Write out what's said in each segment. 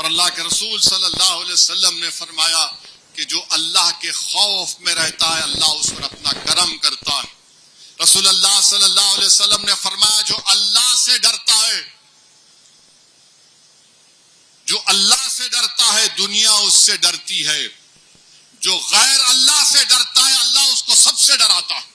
اور اللہ کے رسول صلی اللہ علیہ وسلم نے فرمایا کہ جو اللہ کے خوف میں رہتا ہے اللہ اس پر اپنا کرم کرتا ہے. رسول اللہ صلی اللہ علیہ وسلم نے فرمایا جو اللہ سے ڈرتا ہے، جو اللہ سے ڈرتا ہے دنیا اس سے ڈرتی ہے، جو غیر اللہ سے ڈرتا ہے اللہ اس کو سب سے ڈراتا ہے.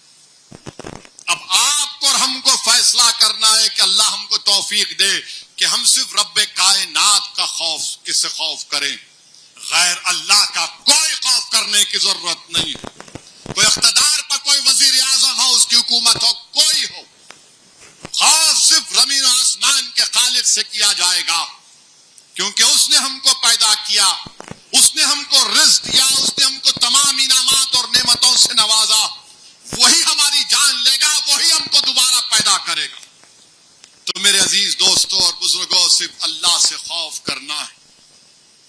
اب آپ کو اور ہم کو فیصلہ کرنا ہے کہ اللہ ہم کو توفیق دے کہ ہم صرف رب کائنات کا خوف کس سے خوف کریں، غیر اللہ کا کوئی خوف کرنے کی ضرورت نہیں ہے. کوئی اقتدار پر کوئی وزیر اعظم ہو، اس کی حکومت ہو، کوئی ہو، خوف صرف زمین و آسمان کے خالق سے کیا جائے گا، کیونکہ اس نے ہم کو پیدا کیا، اس نے ہم کو رزق دیا، اس نے ہم کو تمام انعامات اور نعمتوں سے نوازا. وہی ہماری جان لے گا، وہی ہم کو دوبارہ پیدا کرے گا. تو میرے عزیز دوستوں اور بزرگوں، صرف اللہ سے خوف کرنا ہے.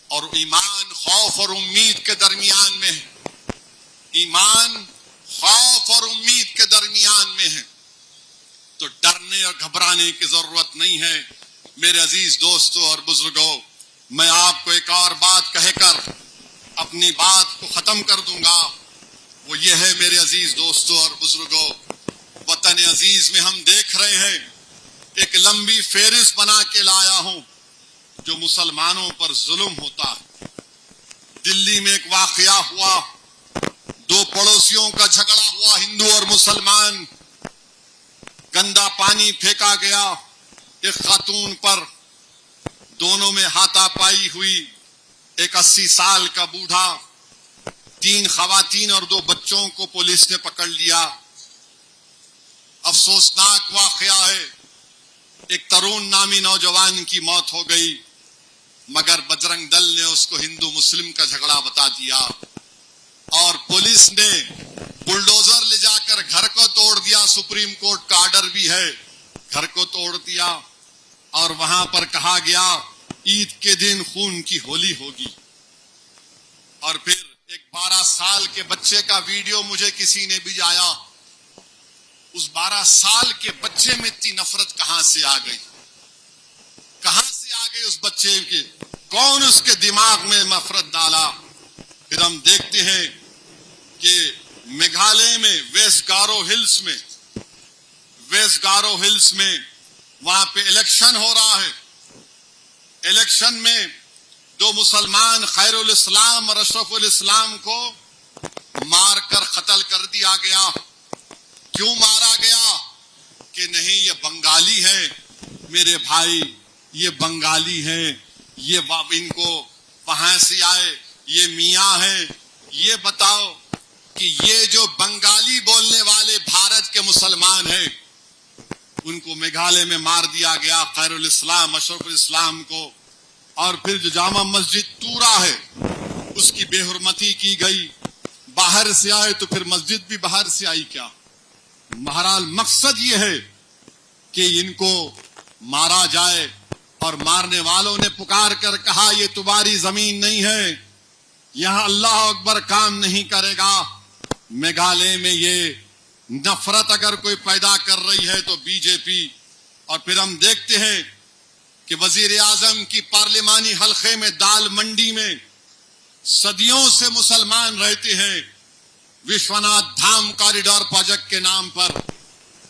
اور ایمان خوف اور امید کے درمیان میں ہے. ایمان خوف اور امید کے درمیان میں ہے. تو ڈرنے اور گھبرانے کی ضرورت نہیں ہے. میرے عزیز دوستوں اور بزرگوں، میں آپ کو ایک اور بات کہہ کر اپنی بات کو ختم کر دوں گا. وہ یہ ہے میرے عزیز دوستوں اور بزرگوں، وطن عزیز میں ہم دیکھ رہے ہیں ایک لمبی فہرست بنا کے لایا ہوں جو مسلمانوں پر ظلم ہوتا ہے. دلی میں ایک واقعہ ہوا، دو پڑوسیوں کا جھگڑا ہوا، ہندو اور مسلمان. گندا پانی پھینکا گیا ایک خاتون پر، دونوں میں ہاتھا پائی ہوئی. ایک 80 سال کا بوڑھا، 3 خواتین اور 2 بچوں کو پولیس نے پکڑ لیا. افسوسناک واقعہ ہے، ایک ترون نامی نوجوان کی موت ہو گئی، مگر بجرنگ دل نے اس کو ہندو مسلم کا جھگڑا بتا دیا اور پولیس نے بلڈوزر لے جا کر گھر کو توڑ دیا. سپریم کورٹ کا آرڈر بھی ہے، گھر کو توڑ دیا اور وہاں پر کہا گیا عید کے دن خون کی ہولی ہوگی. اور پھر ایک 12 سال کے بچے کا ویڈیو مجھے کسی نے بھیجایا. اس 12 سال کے بچے میں اتنی نفرت کہاں سے آ گئی، کہاں سے آ گئی اس بچے کے، کون اس کے دماغ میں نفرت ڈالا. پھر ہم دیکھتے ہیں کہ میگھالیہ میں ویسٹ گارو ہلز میں وہاں پہ الیکشن ہو رہا ہے. الیکشن میں 2 مسلمان خیر الاسلام اور اشرف الاسلام کو مار کر قتل کر دیا گیا. کیوں مارا گیا؟ کہ نہیں یہ بنگالی ہے میرے بھائی، یہ بنگالی ہیں، یہ ان کو وہاں سے آئے، یہ میاں ہیں. یہ بتاؤ کہ یہ جو بنگالی بولنے والے بھارت کے مسلمان ہیں ان کو میگھالیہ میں مار دیا گیا، خیر الاسلام اشرف الاسلام کو. اور پھر جو جامع مسجد تورا ہے اس کی بے حرمتی کی گئی. باہر سے آئے تو پھر مسجد بھی باہر سے آئی کیا؟ بہرحال مقصد یہ ہے کہ ان کو مارا جائے. اور مارنے والوں نے پکار کر کہا یہ تمہاری زمین نہیں ہے، یہاں اللہ اکبر کام نہیں کرے گا. میگھالیہ میں یہ نفرت اگر کوئی پیدا کر رہی ہے تو بی جے پی. اور پھر ہم دیکھتے ہیں کہ وزیر اعظم کی پارلیمانی حلقے میں دال منڈی میں صدیوں سے مسلمان رہتے ہیں. وشوناتھ دھام کاریڈور پروجیکٹ کے نام پر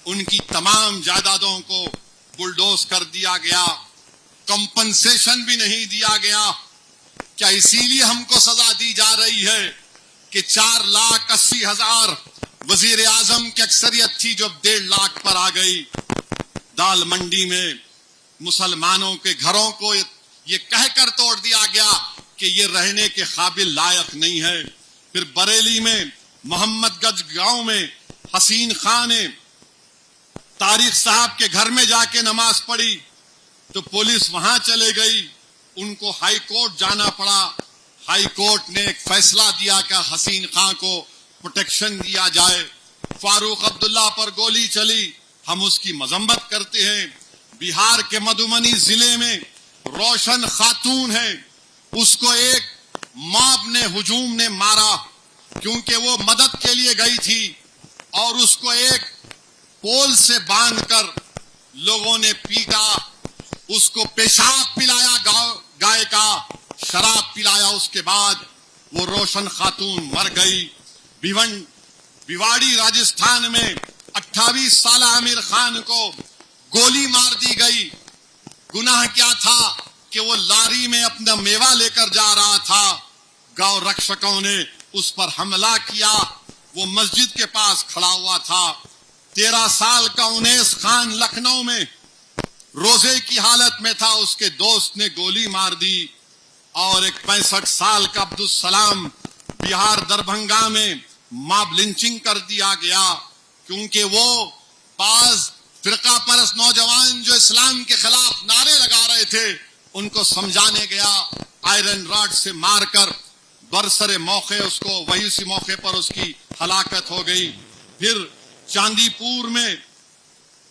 ان کی تمام جائیدادوں کو بلڈوز کر دیا گیا، کمپنسیشن بھی نہیں دیا گیا. کیا اسی لیے ہم کو سزا دی جا رہی ہے کہ 4,80,000 وزیر اعظم کی اکثریت تھی جو 1.5 لاکھ پر آ گئی؟ دال منڈی میں مسلمانوں کے گھروں کو یہ کہہ کر توڑ دیا گیا کہ یہ رہنے کے قابل لائق نہیں ہے. پھر بریلی میں محمد گنج گاؤں میں حسین خان نے طارق صاحب کے گھر میں جا کے نماز پڑھی تو پولیس وہاں چلے گئی، ان کو ہائی کورٹ جانا پڑا. ہائی کورٹ نے ایک فیصلہ دیا کہ حسین خان کو پروٹیکشن دیا جائے. فاروق عبداللہ پر گولی چلی، ہم اس کی مذمت کرتے ہیں. بہار کے مدھوبنی ضلع میں روشن خاتون ہے، اس کو ایک موب نے ہجوم نے مارا کیونکہ وہ مدد کے لیے گئی تھی اور اس کو ایک پول سے باندھ کر لوگوں نے پیٹا، اس کو پیشاب پلایا گائے کا شراب پلایا. اس کے بعد وہ روشن خاتون مر گئی. بیواڑی راجستھان میں 28 سالہ عامر خان کو گولی مار دی گئی. گناہ کیا تھا کہ وہ لاری میں اپنا میوہ لے کر جا رہا تھا. گاؤں رکشکوں نے اس پر حملہ کیا. وہ مسجد کے پاس کھڑا ہوا تھا. 13 سال کا انیس خان لکھنؤ میں روزے کی حالت میں تھا. اس کے دوست نے گولی مار دی. اور ایک 65 سال کا عبدالسلام بہار دربھنگا میں ماب لنچنگ کر دیا گیا کیونکہ وہ بعض فرقہ پرست نوجوان جو اسلام کے خلاف نعرے لگا رہے تھے ان کو سمجھانے گیا. آئرن راڈ سے مار کر برسر موقع اس کو وہی اسی موقع پر اس کی ہلاکت ہو گئی. پھر چاندی پور میں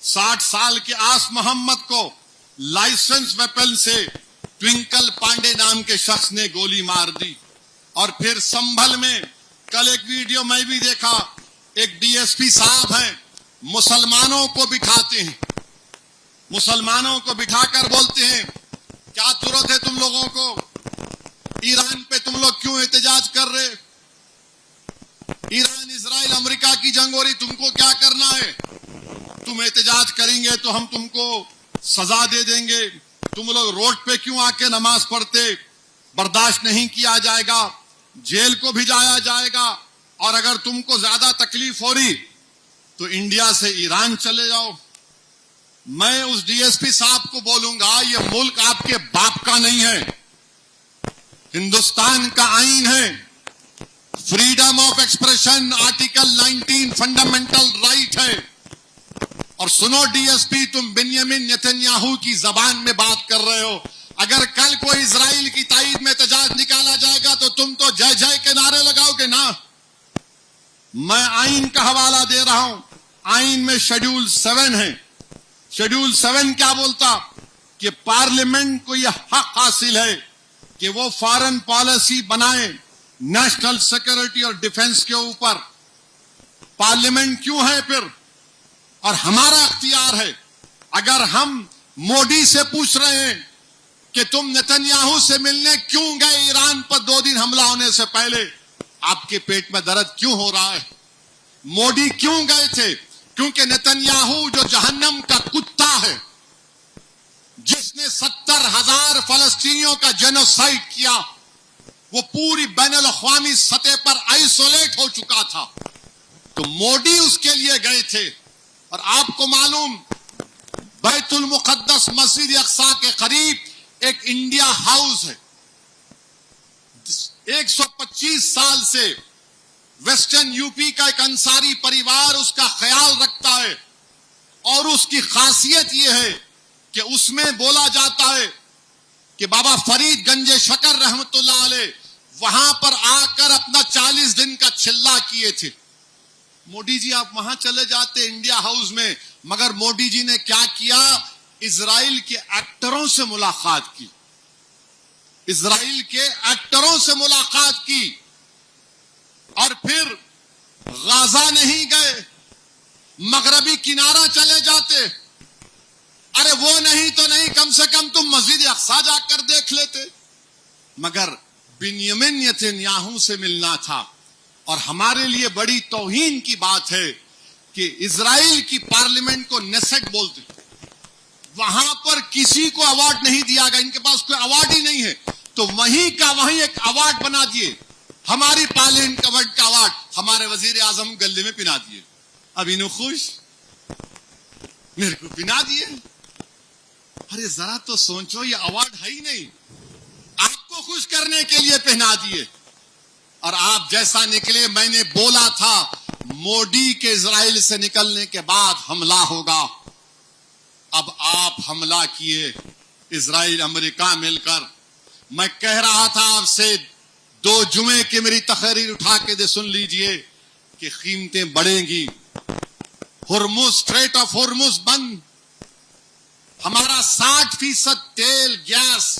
60 سال کے آس محمد کو لائسنس ویپن سے ٹوینکل پانڈے نام کے شخص نے گولی مار دی. اور پھر سنبھل میں کل ایک ویڈیو میں بھی دیکھا, ایک ڈی ایس پی صاحب ہیں, مسلمانوں کو بٹھاتے ہیں, مسلمانوں کو بٹھا کر بولتے ہیں کیا ضرورت ہے تم لوگوں کو, ایران پہ تم لوگ کیوں احتجاج کر رہے, ایران اسرائیل امریکہ کی جنگ ہو رہی, تم کو کیا کرنا ہے, تم احتجاج کریں گے تو ہم تم کو سزا دے دیں گے, تم لوگ روڈ پہ کیوں آ کے نماز پڑھتے, برداشت نہیں کیا جائے گا, جیل کو بھیجایا جائے گا, اور اگر تم کو زیادہ تکلیف ہو رہی تو انڈیا سے ایران چلے جاؤ. میں اس ڈی ایس پی صاحب کو بولوں گا یہ ملک آپ کے باپ کا نہیں ہے, ہندوستان کا آئین ہے, freedom of expression article 19 fundamental right ہے. اور سنو ڈی ایس پی, تم بنیامین نیتنیاہو کی زبان میں بات کر رہے ہو. اگر کل کوئی اسرائیل کی تائید میں احتجاج نکالا جائے گا تو تم تو جے جے کے نعرے لگاؤ گے نا. میں آئین کا حوالہ دے رہا ہوں, آئین میں شیڈول 7 ہے. شیڈول 7 کیا بولتا کہ پارلیمنٹ کو یہ حق حاصل ہے کہ وہ فارن پالیسی بنائے نیشنل سیکورٹی اور ڈیفنس کے اوپر. پارلیمنٹ کیوں ہے پھر, اور ہمارا اختیار ہے. اگر ہم مودی سے پوچھ رہے ہیں کہ تم نیتنیاہو سے ملنے کیوں گئے ایران پر 2 دن حملہ ہونے سے پہلے, آپ کے پیٹ میں درد کیوں ہو رہا ہے. مودی کیوں گئے تھے, کیونکہ نیتنیاہو جو جہنم کا کتا ہے, جس نے 70,000 فلسطینیوں کا جینوسائیڈ کیا, وہ پوری بین الاقوامی سطح پر آئسولیٹ ہو چکا تھا, تو مودی اس کے لیے گئے تھے. اور آپ کو معلوم بیت المقدس مسجد اقصی کے قریب ایک انڈیا ہاؤس ہے. 125 سال سے ویسٹرن یو پی کا ایک انصاری پریوار اس کا خیال رکھتا ہے, اور اس کی خاصیت یہ ہے کہ اس میں بولا جاتا ہے کہ بابا فرید گنج شکر رحمت اللہ علیہ وہاں پر آ کر اپنا 40 دن کا چلہ کیے تھے. مودی جی آپ وہاں چلے جاتے انڈیا ہاؤس میں, مگر مودی جی نے کیا کیا, اسرائیل کے ایکٹروں سے ملاقات کی, اسرائیل کے ایکٹروں سے ملاقات کی. اور پھر غازہ نہیں گئے, مغربی کنارہ چلے جاتے. ارے وہ نہیں تو نہیں, کم سے کم تم مسجد اقصی جا کر دیکھ لیتے. مگر بنیامین نیتنیاہو سے ملنا تھا. اور ہمارے لیے بڑی توہین کی بات ہے کہ اسرائیل کی پارلیمنٹ کو نیسٹ بولتے, وہاں پر کسی کو ایوارڈ نہیں دیا گیا, ان کے پاس کوئی ایوارڈ ہی نہیں ہے, تو وہیں کا وہیں ایک ایوارڈ بنا دیے. ہماری پارلیمنٹ کا ایوارڈ ہمارے وزیر اعظم گلے میں پنا دیے. اب انہوں خوش, میرے کو پنا دیے. ارے ذرا تو سوچو, یہ ایوارڈ ہے ہی نہیں, آپ کو خوش کرنے کے لیے پہنا دیے. اور آپ جیسا نکلے, میں نے بولا تھا مودی کے اسرائیل سے نکلنے کے بعد حملہ ہوگا. اب آپ حملہ کیے, اسرائیل امریکہ مل کر. میں کہہ رہا تھا آپ سے 2 جمعے کی میری تقریر اٹھا کے دے سن لیجئے کہ قیمتیں بڑھیں گی. ہرمز, اسٹریٹ آف ہرمز بند, ہمارا 60% تیل گیس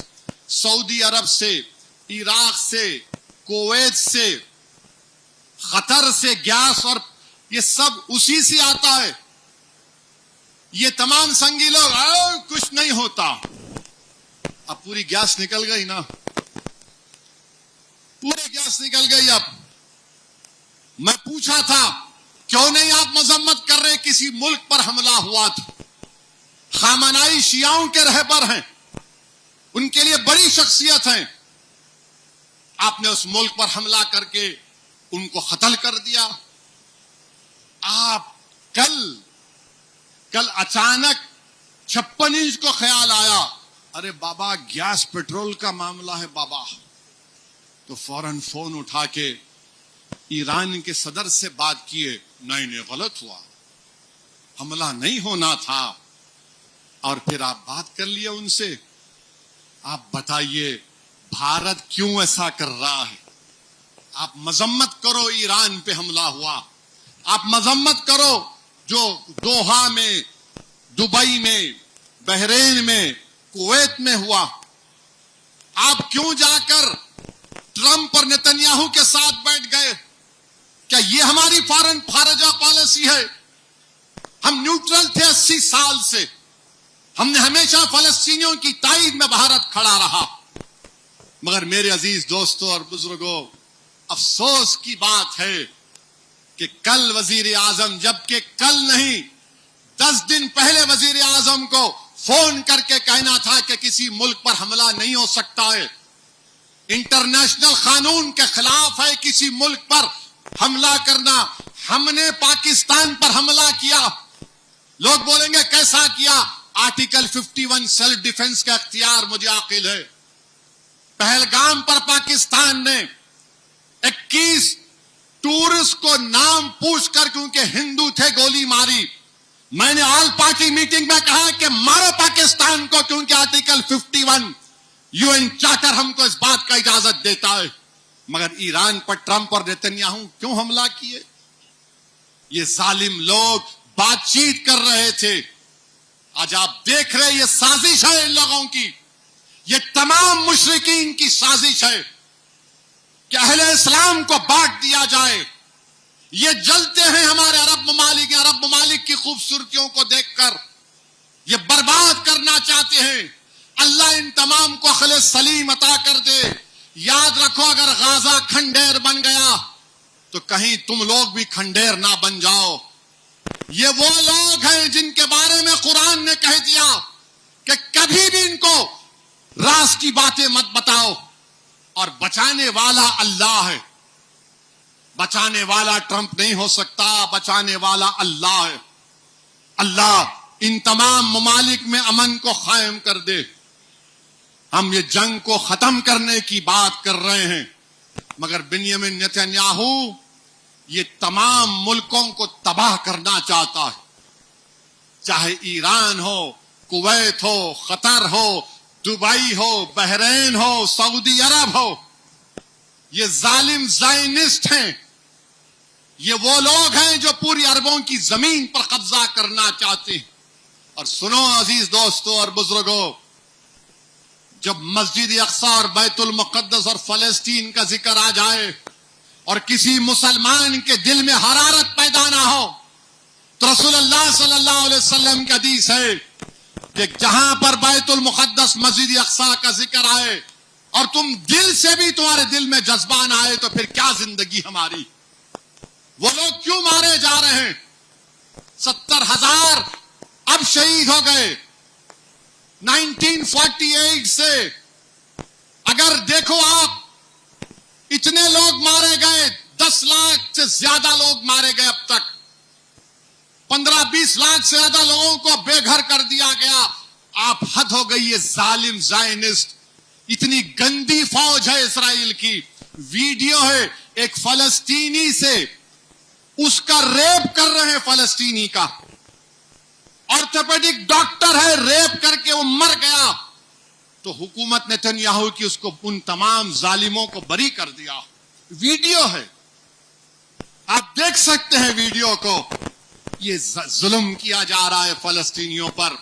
سعودی عرب سے, عراق سے, کویت سے, قطر سے گیس, اور یہ سب اسی سے آتا ہے. یہ تمام سنگی لوگ کچھ نہیں ہوتا. اب پوری گیس نکل گئی نا, بکواس نکل گئی اب. میں پوچھا تھا کیوں نہیں آپ مذمت کر رہے؟ کسی ملک پر حملہ ہوا تھا، خامنائی شیعوں کے رہبر ہیں، ان کے لیے بڑی شخصیت ہیں، آپ نے اس ملک پر حملہ کر کے ان کو قتل کر دیا. آپ کل اچانک 56 انچ کو خیال آیا ارے بابا گیس پیٹرول کا معاملہ ہے بابا، تو فوراً فون اٹھا کے ایران کے صدر سے بات کیے. نہیں غلط ہوا، حملہ نہیں ہونا تھا. اور پھر آپ بات کر لیے ان سے. آپ بتائیے بھارت کیوں ایسا کر رہا ہے؟ آپ مذمت کرو ایران پہ حملہ ہوا، آپ مذمت کرو جو دوحہ میں، دبئی میں، بحرین میں، کویت میں ہوا. آپ کیوں جا کر ٹرمپ اور نتنیاہو کے ساتھ بیٹھ گئے؟ کیا یہ ہماری خارجہ پالیسی ہے؟ ہم نیوٹرل تھے 80 سال سے، ہم نے ہمیشہ فلسطینیوں کی تائید میں بھارت کھڑا رہا. مگر میرے عزیز دوستوں اور بزرگوں، افسوس کی بات ہے کہ کل وزیر اعظم، جبکہ کل نہیں 10 دن پہلے وزیر اعظم کو فون کر کے کہنا تھا کہ کسی ملک پر حملہ نہیں ہو سکتا ہے، انٹرنیشنل قانون کے خلاف ہے کسی ملک پر حملہ کرنا. ہم نے پاکستان پر حملہ کیا. لوگ بولیں گے کیسا کیا؟ آرٹیکل 51 سیلف ڈیفنس کا اختیار مجھے عاقل ہے. پہلگام پر پاکستان نے 21 ٹورسٹ کو نام پوچھ کر، کیونکہ ہندو تھے، گولی ماری. میں نے آل پارٹی میٹنگ میں کہا کہ مارو پاکستان کو، کیونکہ آرٹیکل 51 UN چارٹر ہم کو اس بات کا اجازت دیتا ہے. مگر ایران پر ٹرمپ اور نیتنیاہو کیوں حملہ کیے؟ یہ ظالم لوگ بات چیت کر رہے تھے. آج آپ دیکھ رہے یہ سازش ہے ان لوگوں کی، یہ تمام مشرکین کی سازش ہے کہ اہل اسلام کو بانٹ دیا جائے. یہ جلتے ہیں ہمارے عرب ممالک کی خوبصورتیوں کو دیکھ کر، یہ برباد کرنا چاہتے ہیں. اللہ ان تمام کو عقل سلیم عطا کر دے. یاد رکھو اگر غازہ کھنڈیر بن گیا تو کہیں تم لوگ بھی کھنڈیر نہ بن جاؤ. یہ وہ لوگ ہیں جن کے بارے میں قرآن نے کہہ دیا کہ کبھی بھی ان کو راز کی باتیں مت بتاؤ. اور بچانے والا اللہ ہے، بچانے والا ٹرمپ نہیں ہو سکتا، بچانے والا اللہ ہے. اللہ ان تمام ممالک میں امن کو قائم کر دے. ہم یہ جنگ کو ختم کرنے کی بات کر رہے ہیں، مگر بنیامین نیتنیاہو یہ تمام ملکوں کو تباہ کرنا چاہتا ہے. چاہے ایران ہو، کویت ہو، قطر ہو، دبئی ہو، بحرین ہو، سعودی عرب ہو. یہ ظالم زائنسٹ ہیں. یہ وہ لوگ ہیں جو پوری عربوں کی زمین پر قبضہ کرنا چاہتے ہیں. اور سنو عزیز دوستوں اور بزرگوں، جب مسجد اقصی اور بیت المقدس اور فلسطین کا ذکر آ جائے اور کسی مسلمان کے دل میں حرارت پیدا نہ ہو، تو رسول اللہ صلی اللہ علیہ وسلم کی حدیث ہے کہ جہاں پر بیت المقدس مسجد اقصی کا ذکر آئے اور تم دل سے بھی تمہارے دل میں جذبہ نہ آئے تو پھر کیا زندگی ہماری؟ وہ لوگ کیوں مارے جا رہے ہیں؟ 70,000 اب شہید ہو گئے 1948 سے. اگر دیکھو آپ اتنے لوگ مارے گئے، 10 لاکھ سے زیادہ لوگ مارے گئے اب تک، 15-20 لاکھ سے زیادہ لوگوں کو بے گھر کر دیا گیا. آپ حد ہو گئی. یہ ظالم زائنسٹ، اتنی گندی فوج ہے اسرائیل کی. ویڈیو ہے ایک فلسطینی سے، اس کا ریپ کر رہے ہیں فلسطینی کا. آرتھوپیڈک ڈاکٹر ہے، ریپ کر کے وہ مر گیا تو حکومت نیتنیاہو کی اس کو ان تمام ظالموں کو بری کر دیا. ویڈیو ہے، آپ دیکھ سکتے ہیں ویڈیو کو. یہ ظلم کیا جا رہا ہے فلسطینیوں پر،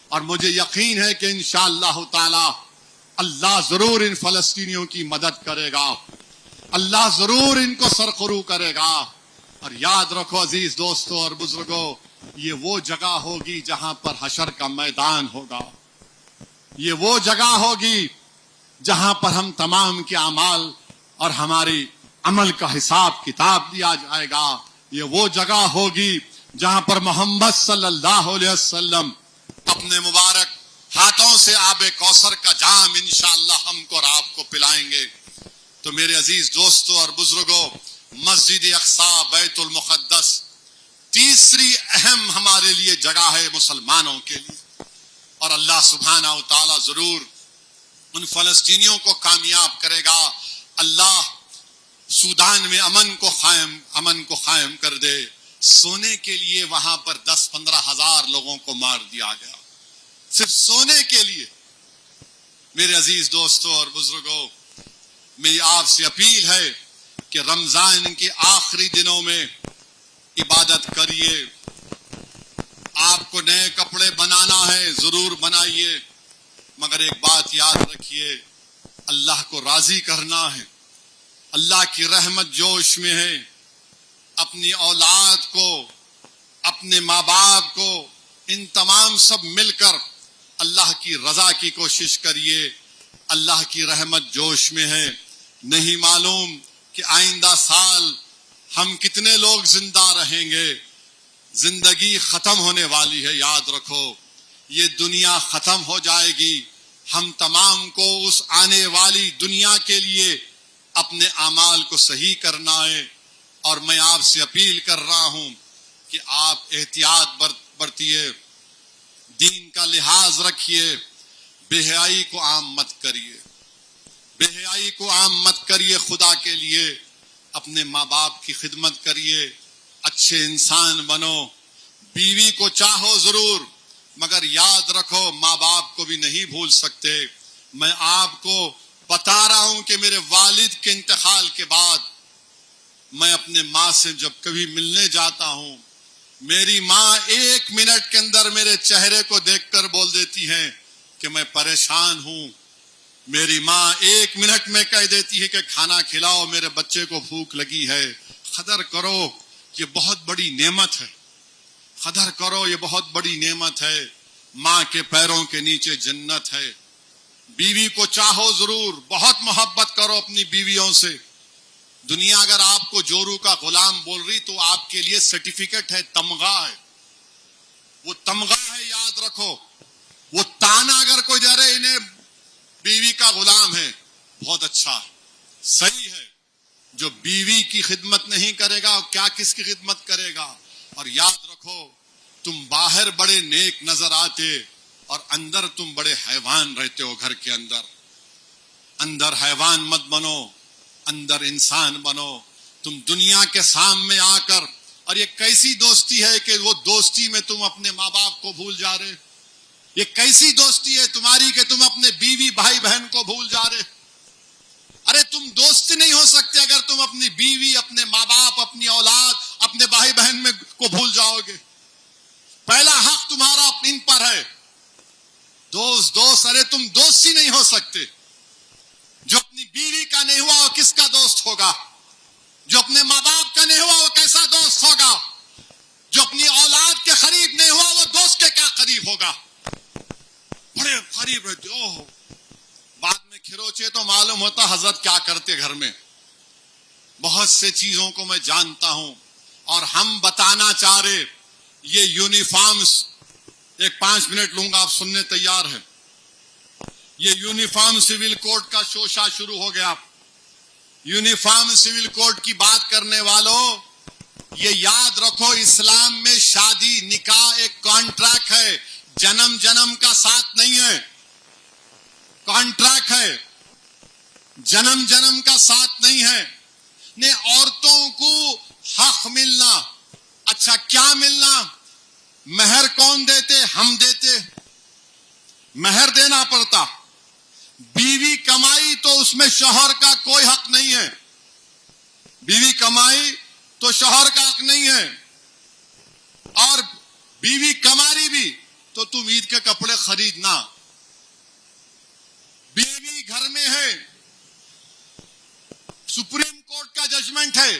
اور مجھے یقین ہے کہ انشاءاللہ تعالی اللہ ضرور ان فلسطینیوں کی مدد کرے گا، اللہ ضرور ان کو سرخرو کرے گا. اور یاد رکھو عزیز دوستوں اور بزرگوں، یہ وہ جگہ ہوگی جہاں پر حشر کا میدان ہوگا. یہ وہ جگہ ہوگی جہاں پر ہم تمام کے اعمال اور ہماری عمل کا حساب کتاب دیا جائے گا. یہ وہ جگہ ہوگی جہاں پر محمد صلی اللہ علیہ وسلم اپنے مبارک ہاتھوں سے آب کوثر کا جام انشاءاللہ ہم کو اور آپ کو پلائیں گے. تو میرے عزیز دوستوں اور بزرگوں، مسجد اقصی بیت المقدس تیسری اہم ہمارے لیے جگہ ہے مسلمانوں کے لیے، اور اللہ سبحانہ و تعالی ضرور ان فلسطینیوں کو کامیاب کرے گا. اللہ سودان میں امن کو قائم کر دے. سونے کے لیے وہاں پر 10-15 ہزار لوگوں کو مار دیا گیا، صرف سونے کے لیے. میرے عزیز دوستوں اور بزرگوں، میری آپ سے اپیل ہے کہ رمضان کے آخری دنوں میں عبادت کریے. آپ کو نئے کپڑے بنانا ہے ضرور بنائیے، مگر ایک بات یاد رکھیے، اللہ کو راضی کرنا ہے. اللہ کی رحمت جوش میں ہے. اپنی اولاد کو، اپنے ماں باپ کو، ان تمام سب مل کر اللہ کی رضا کی کوشش کریے. اللہ کی رحمت جوش میں ہے. نہیں معلوم کہ آئندہ سال ہم کتنے لوگ زندہ رہیں گے. زندگی ختم ہونے والی ہے، یاد رکھو. یہ دنیا ختم ہو جائے گی. ہم تمام کو اس آنے والی دنیا کے لیے اپنے اعمال کو صحیح کرنا ہے. اور میں آپ سے اپیل کر رہا ہوں کہ آپ احتیاط برتیے، دین کا لحاظ رکھیے، بے حیائی کو عام مت کریے. بے حیائی کو عام مت کریے. خدا کے لیے اپنے ماں باپ کی خدمت کریے. اچھے انسان بنو. بیوی کو چاہو ضرور، مگر یاد رکھو ماں باپ کو بھی نہیں بھول سکتے. میں آپ کو بتا رہا ہوں کہ میرے والد کے انتقال کے بعد میں اپنے ماں سے جب کبھی ملنے جاتا ہوں، میری ماں 1 منٹ کے اندر میرے چہرے کو دیکھ کر بول دیتی ہیں کہ میں پریشان ہوں. میری ماں 1 منٹ میں کہہ دیتی ہے کہ کھانا کھلاؤ، میرے بچے کو بھوک لگی ہے. قدر کرو، یہ بہت بڑی نعمت ہے. قدر کرو، یہ بہت بڑی نعمت ہے. ماں کے پیروں کے نیچے جنت ہے. بیوی کو چاہو ضرور، بہت محبت کرو اپنی بیویوں سے. دنیا اگر آپ کو جورو کا غلام بول رہی تو آپ کے لیے سرٹیفکیٹ ہے، تمغہ ہے. وہ تمغہ ہے، یاد رکھو. وہ تانا اگر کوئی دے رہے انہیں بیوی کا غلام ہے، بہت اچھا ہے، صحیح ہے. جو بیوی کی خدمت نہیں کرے گا کیا کس کی خدمت کرے گا. اور یاد رکھو، تم باہر بڑے نیک نظر آتے اور اندر تم بڑے حیوان رہتے ہو. گھر کے اندر حیوان مت بنو، اندر انسان بنو. تم دنیا کے سامنے آ کر، اور یہ کیسی دوستی ہے کہ وہ دوستی میں تم اپنے ماں باپ کو بھول جا رہے. یہ کیسی دوستی ہے تمہاری کہ تم اپنے بیوی بھائی بہن کو بھول جا رہے. ارے تم دوست نہیں ہو سکتے اگر تم اپنی بیوی، اپنے ماں باپ، اپنی اولاد، اپنے بھائی بہن میں کو بھول جاؤ گے. پہلا حق تمہارا ان پر ہے. دوست، ارے تم دوست ہی نہیں ہو سکتے. جو اپنی بیوی کا نہیں ہوا وہ کس کا دوست ہوگا؟ جو اپنے ماں باپ کا نہیں ہوا وہ کیسا دوست ہوگا؟ جو اپنی اولاد کے قریب نہیں ہوا وہ دوست کے کیا قریب ہوگا؟ بڑے قریب رہتے ہو، بعد میں کھروچے تو معلوم ہوتا حضرت کیا کرتے گھر میں. بہت سے چیزوں کو میں جانتا ہوں اور ہم بتانا چاہ رہے. یہ یونیفارمز، ایک 5 منٹ لوں گا، آپ سننے تیار ہیں. یہ یونیفارم سول کوڈ کا شوشہ شروع ہو گیا. یونیفارم سول کوڈ کی بات کرنے والوں، یہ یاد رکھو اسلام میں شادی نکاح ایک کانٹریکٹ ہے، جنم کا ساتھ نہیں ہے. کانٹریکٹ ہے، جنم کا ساتھ نہیں ہے. نے عورتوں کو حق ملنا. اچھا کیا ملنا؟ مہر کون دیتے؟ ہم دیتے. مہر دینا پڑتا. بیوی کمائی تو اس میں شوہر کا کوئی حق نہیں ہے. بیوی کمائی تو شوہر کا حق نہیں ہے. اور بیوی کماری بھی تو تم عید کے کپڑے خریدنا. بیوی گھر میں ہے. سپریم کورٹ کا ججمنٹ ہے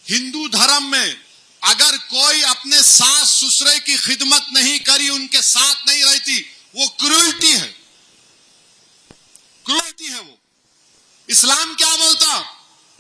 ہندو دھرم میں اگر کوئی اپنے ساس سسرے کی خدمت نہیں کری، ان کے ساتھ نہیں رہتی، وہ کرولٹی ہے. وہ اسلام کیا بولتا؟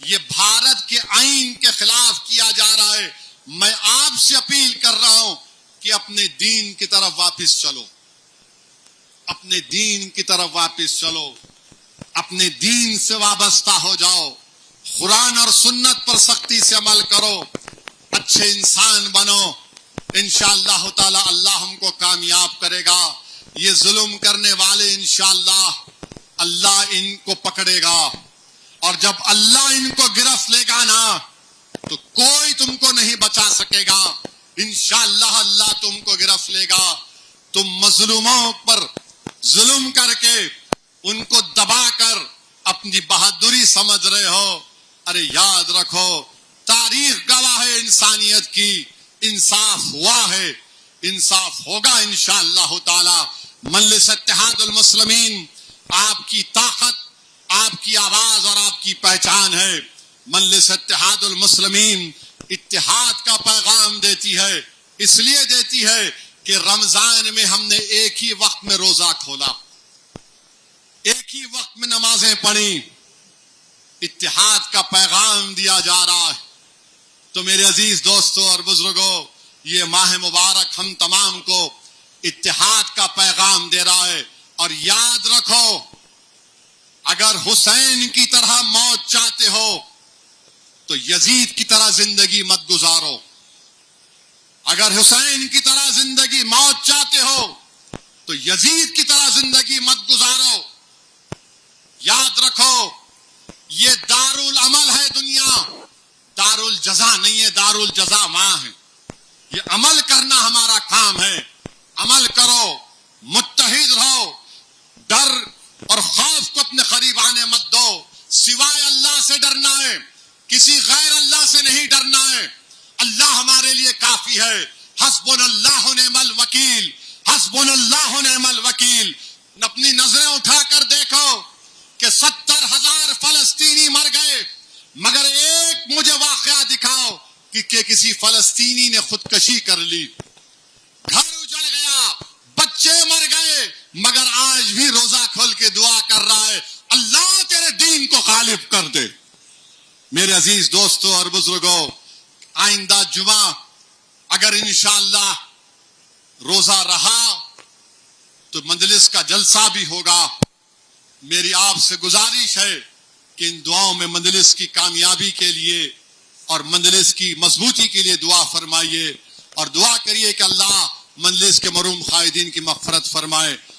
یہ بھارت کے آئین کے خلاف کیا جا رہا ہے. میں آپ سے اپیل کر رہا ہوں کہ اپنے دین کی طرف واپس چلو, اپنے دین کی طرف واپس چلو, اپنے دین سے وابستہ ہو جاؤ, قرآن اور سنت پر سختی سے عمل کرو, اچھے انسان بنو. انشاءاللہ تعالی اللہ ہم کو کامیاب کرے گا. یہ ظلم کرنے والے انشاءاللہ اللہ ان کو پکڑے گا, اور جب اللہ ان کو گرفت لے گا نا تو کوئی تم کو نہیں بچا سکے گا. انشاءاللہ اللہ تم کو گرفت لے گا. تم مظلوموں پر ظلم کر کے ان کو دبا کر اپنی بہادری سمجھ رہے ہو. ارے یاد رکھو, تاریخ گواہ ہے انسانیت کی, انصاف ہوا ہے, انصاف ہوگا انشاءاللہ تعالی. مجلس اتحاد المسلمین آپ کی طاقت, آپ کی آواز اور آپ کی پہچان ہے. مجلس اتحاد المسلمین اتحاد کا پیغام دیتی ہے, اس لیے دیتی ہے کہ رمضان میں ہم نے ایک ہی وقت میں روزہ کھولا, ایک ہی وقت میں نمازیں پڑھی. اتحاد کا پیغام دیا جا رہا ہے. تو میرے عزیز دوستوں اور بزرگوں, یہ ماہ مبارک ہم تمام کو اتحاد کا پیغام دے رہا ہے. اور یاد رکھو, اگر حسین کی طرح موت چاہتے ہو تو یزید کی طرح زندگی مت گزارو. اگر حسین کی طرح زندگی موت چاہتے ہو تو یزید کی طرح زندگی مت گزارو. یاد رکھو, یہ دارالعمل ہے دنیا, دارالجزا نہیں ہے. دارالجزا وہاں ہے. یہ عمل کرنا ہمارا کام ہے. عمل کرو, متحد رہو, ڈر اور خوف کو اپنے قریب آنے مت دو. سوائے اللہ سے ڈرنا ہے, کسی غیر اللہ سے نہیں ڈرنا ہے. اللہ ہمارے لیے کافی ہے. حسبنا اللہ و نعم الوکیل, حسبنا اللہ و نعم الوکیل. اپنی نظریں اٹھا کر دیکھو کہ 70,000 فلسطینی مر گئے, مگر ایک مجھے واقعہ دکھاؤ کہ کسی فلسطینی نے خودکشی کر لی. گھر اجڑ گیا, بچے مر گئے, مگر آج بھی روزہ کھول کے دعا کر رہا ہے, اللہ تیرے دین کو غالب کر دے. میرے عزیز دوستوں اور بزرگوں, آئندہ جمعہ اگر انشاءاللہ روزہ رہا تو مجلس کا جلسہ بھی ہوگا. میری آپ سے گزارش ہے کہ ان دعاؤں میں مجلس کی کامیابی کے لیے اور مجلس کی مضبوطی کے لیے دعا فرمائیے, اور دعا کریے کہ اللہ مجلس کے محروم قائدین کی مغفرت فرمائے.